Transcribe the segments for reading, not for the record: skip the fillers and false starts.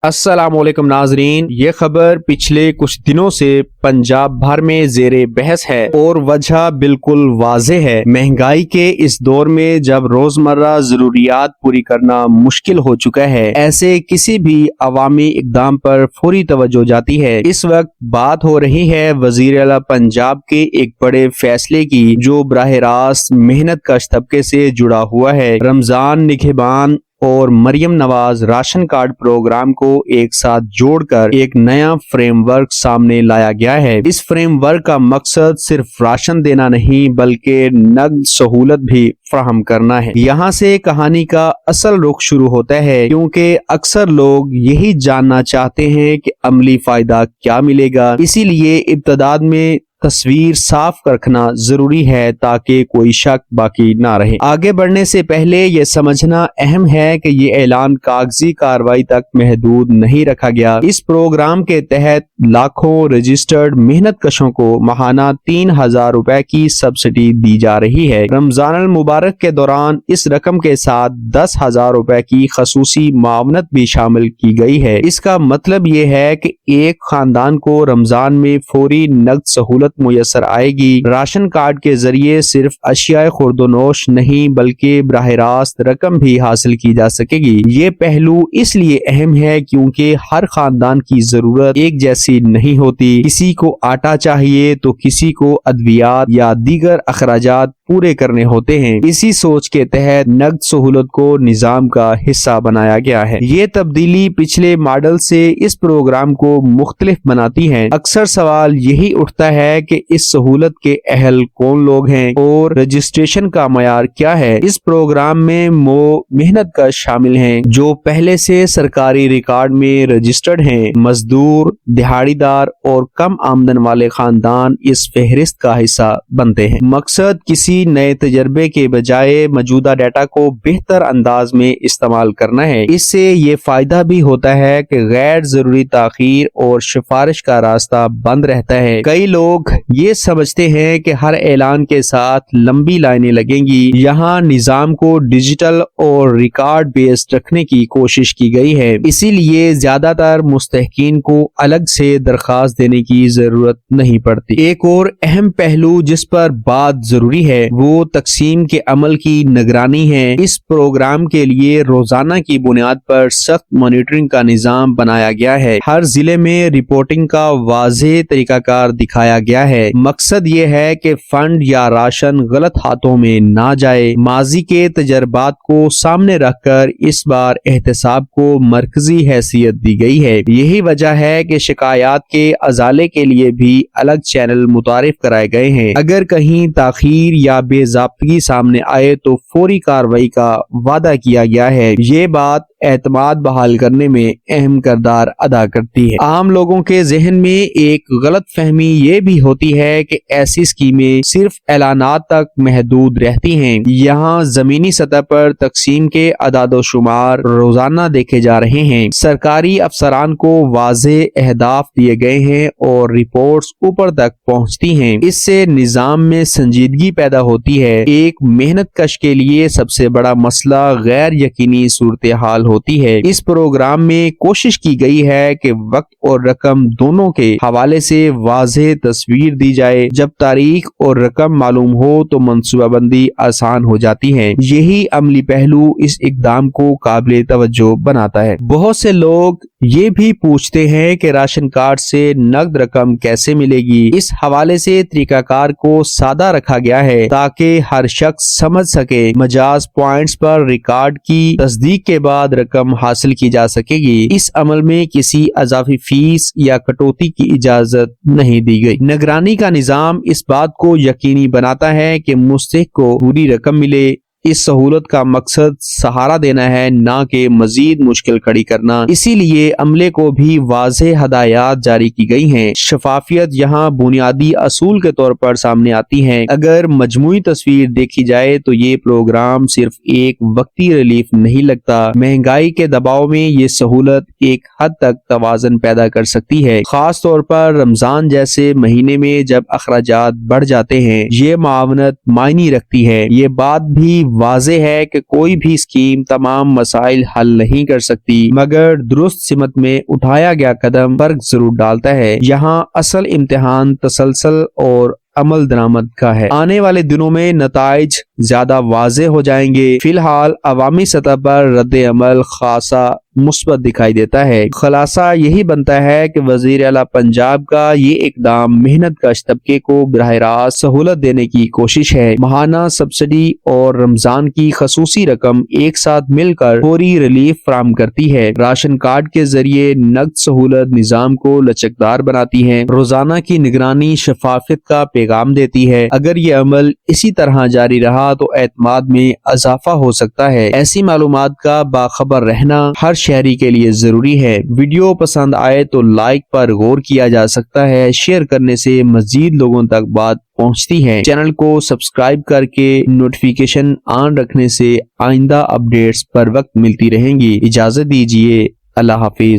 السلام علیکم ناظرین، یہ خبر پچھلے کچھ دنوں سے پنجاب بھر میں زیر بحث ہے اور وجہ بالکل واضح ہے۔ مہنگائی کے اس دور میں جب روزمرہ ضروریات پوری کرنا مشکل ہو چکا ہے، ایسے کسی بھی عوامی اقدام پر فوری توجہ جاتی ہے۔ اس وقت بات ہو رہی ہے وزیر اعلیٰ پنجاب کے ایک بڑے فیصلے کی جو براہ راست محنت کش طبقے سے جڑا ہوا ہے۔ رمضان، نگہبان اور Maryam Nawaz ration card programme کو ایک ساتھ جوڑ کر ایک نیا فریم ورک سامنے لایا گیا ہے۔ اس فریم ورک کا مقصد صرف راشن دینا نہیں بلکہ نقد سہولت بھی فراہم کرنا ہے۔ یہاں سے کہانی کا اصل رخ شروع ہوتا ہے، کیونکہ اکثر لوگ یہی جاننا چاہتے ہیں کہ عملی فائدہ کیا ملے گا۔ اسی لیے ابتدا میں تصویر صاف رکھنا ضروری ہے تاکہ کوئی شک باقی نہ رہے۔ آگے بڑھنے سے پہلے یہ سمجھنا اہم ہے کہ یہ اعلان کاغذی کارروائی تک محدود نہیں رکھا گیا۔ اس پروگرام کے تحت لاکھوں رجسٹرڈ محنت کشوں کو ماہانہ 3000 روپے کی سبسڈی دی جا رہی ہے۔ رمضان المبارک کے دوران اس رقم کے ساتھ 10,000 روپے کی خصوصی معاونت بھی شامل کی گئی ہے۔ اس کا مطلب یہ ہے کہ ایک خاندان کو رمضان میں فوری نقد سہولت میسر آئے گی۔ راشن کارڈ کے ذریعے صرف اشیاء خورد و نوش نہیں بلکہ براہ راست رقم بھی حاصل کی جا سکے گی۔ یہ پہلو اس لیے اہم ہے کیونکہ ہر خاندان کی ضرورت ایک جیسی نہیں ہوتی۔ کسی کو آٹا چاہیے تو کسی کو ادویات یا دیگر اخراجات پورے کرنے ہوتے ہیں۔ اسی سوچ کے تحت نقد سہولت کو نظام کا حصہ بنایا گیا ہے۔ یہ تبدیلی پچھلے ماڈل سے اس پروگرام کو مختلف بناتی ہے۔ اکثر سوال یہی اٹھتا ہے کہ اس سہولت کے اہل کون لوگ ہیں اور رجسٹریشن کا معیار کیا ہے۔ اس پروگرام میں محنت کش شامل ہیں جو پہلے سے سرکاری ریکارڈ میں رجسٹرڈ ہیں۔ مزدور، دہاڑی دار اور کم آمدن والے خاندان اس فہرست کا حصہ بنتے ہیں۔ مقصد کسی نئے تجربے کے بجائے موجودہ ڈیٹا کو بہتر انداز میں استعمال کرنا ہے۔ اس سے یہ فائدہ بھی ہوتا ہے کہ غیر ضروری تاخیر اور سفارش کا راستہ بند رہتا ہے۔ کئی لوگ یہ سمجھتے ہیں کہ ہر اعلان کے ساتھ لمبی لائنیں لگیں گی۔ یہاں نظام کو ڈیجیٹل اور ریکارڈ بیسڈ رکھنے کی کوشش کی گئی ہے، اسی لیے زیادہ تر مستحقین کو الگ سے درخواست دینے کی ضرورت نہیں پڑتی۔ ایک اور اہم پہلو جس پر بات ضروری ہے وہ تقسیم کے عمل کی نگرانی ہے۔ اس پروگرام کے لیے روزانہ کی بنیاد پر سخت مانیٹرنگ کا نظام بنایا گیا ہے۔ ہر ضلع میں رپورٹنگ کا واضح طریقہ کار دکھایا گیا ہے۔ مقصد یہ ہے کہ فنڈ یا راشن غلط ہاتھوں میں نہ جائے۔ ماضی کے تجربات کو سامنے رکھ کر اس بار احتساب کو مرکزی حیثیت دی گئی ہے۔ یہی وجہ ہے کہ شکایات کے ازالے کے لیے بھی الگ چینل متعارف کرائے گئے ہیں۔ اگر کہیں تاخیر یا بے ضابطگی سامنے آئے تو فوری کارروائی کا وعدہ کیا گیا ہے۔ یہ بات اعتماد بحال کرنے میں اہم کردار ادا کرتی ہے۔ عام لوگوں کے ذہن میں ایک غلط فہمی یہ بھی ہوتی ہے کہ ایسی اسکیمیں صرف اعلانات تک محدود رہتی ہیں۔ یہاں زمینی سطح پر تقسیم کے اعداد و شمار روزانہ دیکھے جا رہے ہیں۔ سرکاری افسران کو واضح اہداف دیے گئے ہیں اور رپورٹس اوپر تک پہنچتی ہیں۔ اس سے نظام میں سنجیدگی پیدا ہوتی ہے۔ ایک محنت کش کے لیے سب سے بڑا مسئلہ غیر یقینی صورتحال ہوتی ہے۔ اس پروگرام میں کوشش کی گئی ہے کہ وقت اور رقم دونوں کے حوالے سے واضح تصویر دی جائے۔ جب تاریخ اور رقم معلوم ہو تو منصوبہ بندی آسان ہو جاتی ہے۔ یہی عملی پہلو اس اقدام کو قابل توجہ بناتا ہے۔ بہت سے لوگ یہ بھی پوچھتے ہیں کہ راشن کارڈ سے نقد رقم کیسے ملے گی۔ اس حوالے سے طریقہ کار کو سادہ رکھا گیا ہے تاکہ ہر شخص سمجھ سکے۔ مجاز پوائنٹس پر ریکارڈ کی تصدیق کے بعد رقم حاصل کی جا سکے گی۔ اس عمل میں کسی اضافی فیس یا کٹوتی کی اجازت نہیں دی گئی۔ نگرانی کا نظام اس بات کو یقینی بناتا ہے کہ مستحق کو پوری رقم ملے۔ اس سہولت کا مقصد سہارا دینا ہے، نہ کہ مزید مشکل کھڑی کرنا۔ اسی لیے عملے کو بھی واضح ہدایات جاری کی گئی ہیں۔ شفافیت یہاں بنیادی اصول کے طور پر سامنے آتی ہے۔ اگر مجموعی تصویر دیکھی جائے تو یہ پروگرام صرف ایک وقتی ریلیف نہیں لگتا۔ مہنگائی کے دباؤ میں یہ سہولت ایک حد تک توازن پیدا کر سکتی ہے، خاص طور پر رمضان جیسے مہینے میں جب اخراجات بڑھ جاتے ہیں۔ یہ معاونت معنی رکھتی ہے۔ یہ بات بھی واضح ہے کہ کوئی بھی اسکیم تمام مسائل حل نہیں کر سکتی، مگر درست سمت میں اٹھایا گیا قدم فرق ضرور ڈالتا ہے۔ یہاں اصل امتحان تسلسل اور عمل درآمد کا ہے۔ آنے والے دنوں میں نتائج زیادہ واضح ہو جائیں گے۔ فی الحال عوامی سطح پر رد عمل خاصا مثبت دکھائی دیتا ہے۔ خلاصہ یہی بنتا ہے کہ وزیر اعلیٰ پنجاب کا یہ اقدام محنت کش طبقے کو براہ راست سہولت دینے کی کوشش ہے۔ ماہانہ سبسڈی اور رمضان کی خصوصی رقم ایک ساتھ مل کر فوری ریلیف فراہم کرتی ہے۔ راشن کارڈ کے ذریعے نقد سہولت نظام کو لچکدار بناتی ہے، روزانہ کی نگرانی شفافیت کا پیغام دیتی ہے۔ اگر یہ عمل اسی طرح جاری رہا تو اعتماد میں اضافہ ہو سکتا ہے۔ ایسی معلومات کا باخبر رہنا ہر شہری کے لیے ضروری ہے۔ ویڈیو پسند آئے تو لائک پر غور کیا جا سکتا ہے، شیئر کرنے سے مزید لوگوں تک بات پہنچتی ہے۔ چینل کو سبسکرائب کر کے نوٹیفیکیشن آن رکھنے سے آئندہ اپڈیٹس پر وقت ملتی رہیں گی۔ اجازت دیجیے، اللہ حافظ۔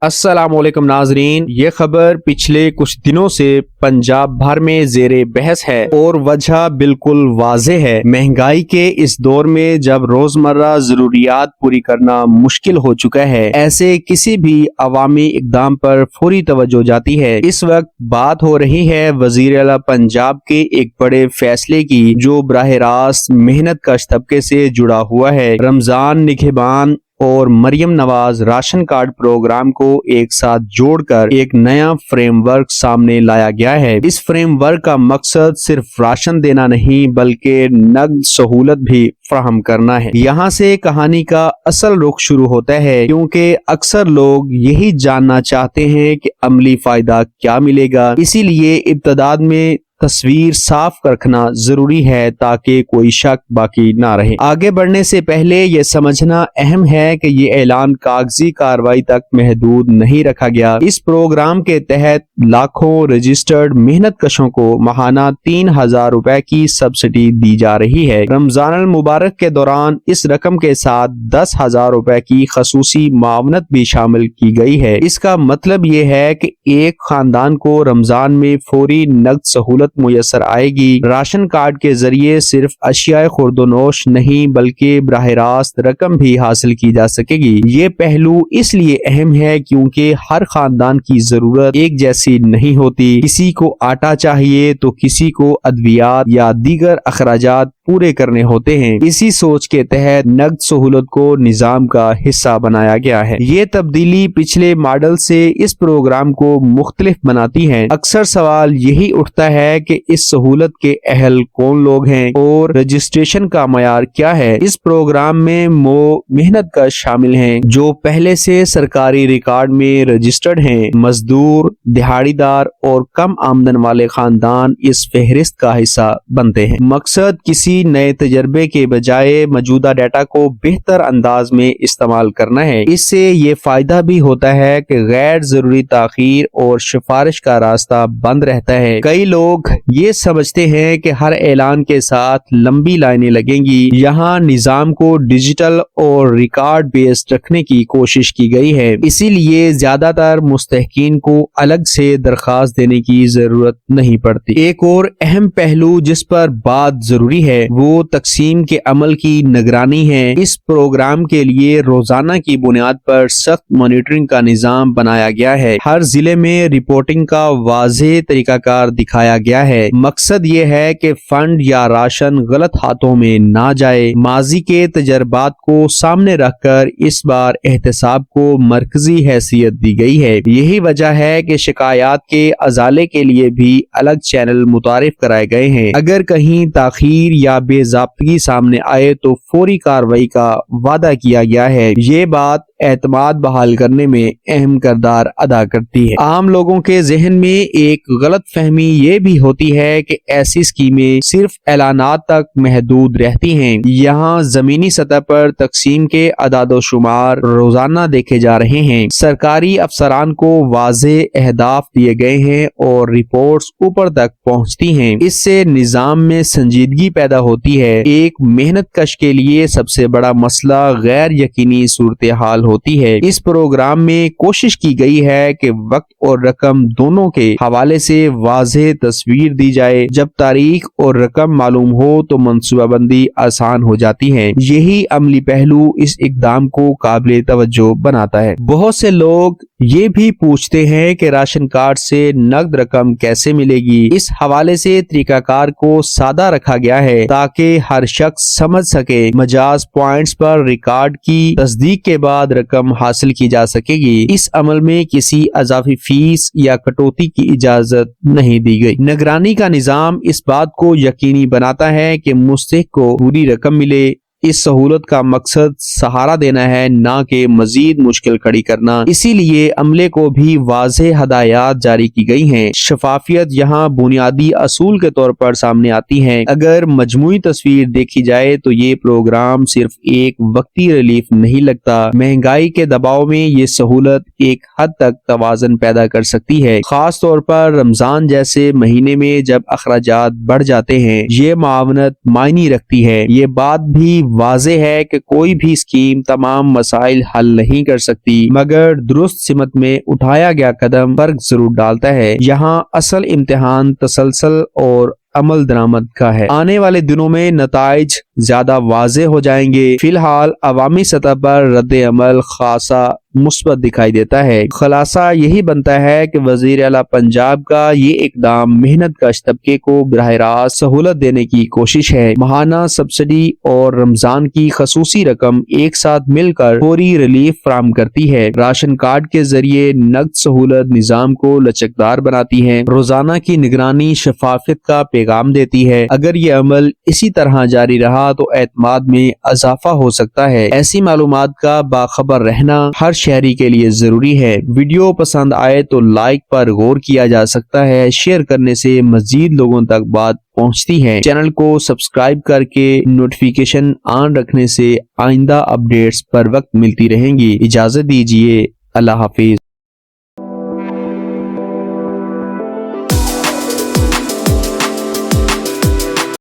السلام علیکم ناظرین، یہ خبر پچھلے کچھ دنوں سے پنجاب بھر میں زیر بحث ہے اور وجہ بالکل واضح ہے۔ مہنگائی کے اس دور میں جب روزمرہ ضروریات پوری کرنا مشکل ہو چکا ہے، ایسے کسی بھی عوامی اقدام پر فوری توجہ جاتی ہے۔ اس وقت بات ہو رہی ہے وزیر اعلیٰ پنجاب کے ایک بڑے فیصلے کی جو براہ راست محنت کش طبقے سے جڑا ہوا ہے۔ رمضان، نگہبان اور Maryam Nawaz ration card programme کو ایک ساتھ جوڑ کر ایک نیا فریم ورک سامنے لایا گیا ہے۔ اس فریم ورک کا مقصد صرف راشن دینا نہیں بلکہ نقد سہولت بھی فراہم کرنا ہے۔ یہاں سے کہانی کا اصل رخ شروع ہوتا ہے، کیونکہ اکثر لوگ یہی جاننا چاہتے ہیں کہ عملی فائدہ کیا ملے گا۔ اسی لیے ابتدا میں تصویر صاف رکھنا ضروری ہے تاکہ کوئی شک باقی نہ رہے۔ آگے بڑھنے سے پہلے یہ سمجھنا اہم ہے کہ یہ اعلان کاغذی کارروائی تک محدود نہیں رکھا گیا۔ اس پروگرام کے تحت لاکھوں رجسٹرڈ محنت کشوں کو ماہانہ 3000 روپے کی سبسڈی دی جا رہی ہے۔ رمضان المبارک کے دوران اس رقم کے ساتھ 10,000 روپے کی خصوصی معاونت بھی شامل کی گئی ہے۔ اس کا مطلب یہ ہے کہ ایک خاندان کو رمضان میں فوری نقد سہولت میسر آئے گی۔ راشن کارڈ کے ذریعے صرف اشیاء خورد و نوش نہیں بلکہ براہ راست رقم بھی حاصل کی جا سکے گی۔ یہ پہلو اس لیے اہم ہے کیونکہ ہر خاندان کی ضرورت ایک جیسی نہیں ہوتی۔ کسی کو آٹا چاہیے تو کسی کو ادویات یا دیگر اخراجات پورے کرنے ہوتے ہیں۔ اسی سوچ کے تحت نقد سہولت کو نظام کا حصہ بنایا گیا ہے۔ یہ تبدیلی پچھلے ماڈل سے اس پروگرام کو مختلف بناتی ہے۔ اکثر سوال یہی اٹھتا ہے کہ اس سہولت کے اہل کون لوگ ہیں اور رجسٹریشن کا معیار کیا ہے۔ اس پروگرام میں محنت کش شامل ہیں جو پہلے سے سرکاری ریکارڈ میں رجسٹرڈ ہیں۔ مزدور، دہاڑی دار اور کم آمدن والے خاندان اس فہرست کا حصہ بنتے ہیں۔ مقصد کسی نئے تجربے کے بجائے موجودہ ڈیٹا کو بہتر انداز میں استعمال کرنا ہے۔ اس سے یہ فائدہ بھی ہوتا ہے کہ غیر ضروری تاخیر اور سفارش کا راستہ بند رہتا ہے۔ کئی لوگ یہ سمجھتے ہیں کہ ہر اعلان کے ساتھ لمبی لائنیں لگیں گی۔ یہاں نظام کو ڈیجیٹل اور ریکارڈ بیسڈ رکھنے کی کوشش کی گئی ہے، اسی لیے زیادہ تر مستحقین کو الگ سے درخواست دینے کی ضرورت نہیں پڑتی۔ ایک اور اہم پہلو جس پر بات ضروری ہے وہ تقسیم کے عمل کی نگرانی ہے۔ اس پروگرام کے لیے روزانہ کی بنیاد پر سخت مانیٹرنگ کا نظام بنایا گیا ہے۔ ہر ضلع میں رپورٹنگ کا واضح طریقہ کار دکھایا گیا ہے۔ مقصد یہ ہے کہ فنڈ یا راشن غلط ہاتھوں میں نہ جائے۔ ماضی کے تجربات کو سامنے رکھ کر اس بار احتساب کو مرکزی حیثیت دی گئی ہے۔ یہی وجہ ہے کہ شکایات کے ازالے کے لیے بھی الگ چینل متعارف کرائے گئے ہیں۔ اگر کہیں تاخیر یا بے ضابطگی سامنے آئے تو فوری کارروائی کا وعدہ کیا گیا ہے۔ یہ بات اعتماد بحال کرنے میں اہم کردار ادا کرتی ہے۔ عام لوگوں کے ذہن میں ایک غلط فہمی یہ بھی ہوتی ہے کہ ایسی اسکیمیں صرف اعلانات تک محدود رہتی ہیں۔ یہاں زمینی سطح پر تقسیم کے اعداد و شمار روزانہ دیکھے جا رہے ہیں۔ سرکاری افسران کو واضح اہداف دیے گئے ہیں اور رپورٹس اوپر تک پہنچتی ہیں۔ اس سے نظام میں سنجیدگی پیدا ہوتی ہے۔ ایک محنت کش کے لیے سب سے بڑا مسئلہ غیر یقینی صورتحال ہوتی ہے۔ اس پروگرام میں کوشش کی گئی ہے کہ وقت اور رقم دونوں کے حوالے سے واضح تصویر دی جائے۔ جب تاریخ اور رقم معلوم ہو تو منصوبہ بندی آسان ہو جاتی ہے۔ یہی عملی پہلو اس اقدام کو قابل توجہ بناتا ہے۔ بہت سے لوگ یہ بھی پوچھتے ہیں کہ راشن کارڈ سے نقد رقم کیسے ملے گی۔ اس حوالے سے طریقہ کار کو سادہ رکھا گیا ہے تاکہ ہر شخص سمجھ سکے۔ مجاز پوائنٹس پر ریکارڈ کی تصدیق کے بعد رقم حاصل کی جا سکے گی۔ اس عمل میں کسی اضافی فیس یا کٹوتی کی اجازت نہیں دی گئی۔ نگرانی کا نظام اس بات کو یقینی بناتا ہے کہ مستحق کو پوری رقم ملے۔ اس سہولت کا مقصد سہارا دینا ہے، نہ کہ مزید مشکل کھڑی کرنا۔ اسی لیے عملے کو بھی واضح ہدایات جاری کی گئی ہیں۔ شفافیت یہاں بنیادی اصول کے طور پر سامنے آتی ہے۔ اگر مجموعی تصویر دیکھی جائے تو یہ پروگرام صرف ایک وقتی ریلیف نہیں لگتا۔ مہنگائی کے دباؤ میں یہ سہولت ایک حد تک توازن پیدا کر سکتی ہے، خاص طور پر رمضان جیسے مہینے میں جب اخراجات بڑھ جاتے ہیں۔ یہ معاونت معنی رکھتی ہے۔ یہ بات بھی واضح ہے کہ کوئی بھی اسکیم تمام مسائل حل نہیں کر سکتی، مگر درست سمت میں اٹھایا گیا قدم فرق ضرور ڈالتا ہے۔ یہاں اصل امتحان تسلسل اور عمل درآمد کا ہے۔ آنے والے دنوں میں نتائج زیادہ واضح ہو جائیں گے۔ فی الحال عوامی سطح پر رد عمل خاصا مثبت دکھائی دیتا ہے۔ خلاصہ یہی بنتا ہے کہ وزیر اعلیٰ پنجاب کا یہ اقدام محنت کش طبقے کو براہ راست سہولت دینے کی کوشش ہے۔ ماہانہ سبسڈی اور رمضان کی خصوصی رقم ایک ساتھ مل کر فوری ریلیف فراہم کرتی ہے۔ راشن کارڈ کے ذریعے نقد سہولت نظام کو لچکدار بناتی ہے، روزانہ کی نگرانی شفافیت کا پیغام دیتی ہے۔ اگر یہ عمل اسی طرح جاری رہا تو اعتماد میں اضافہ ہو سکتا ہے۔ ایسی معلومات کا باخبر رہنا ہر شہری کے لیے ضروری ہے۔ ویڈیو پسند آئے تو لائک پر غور کیا جا سکتا ہے۔ شیئر کرنے سے مزید لوگوں تک بات پہنچتی ہے۔ چینل کو سبسکرائب کر کے نوٹیفیکیشن آن رکھنے سے آئندہ اپڈیٹس پر وقت ملتی رہیں گی۔ اجازت دیجیے، اللہ حافظ۔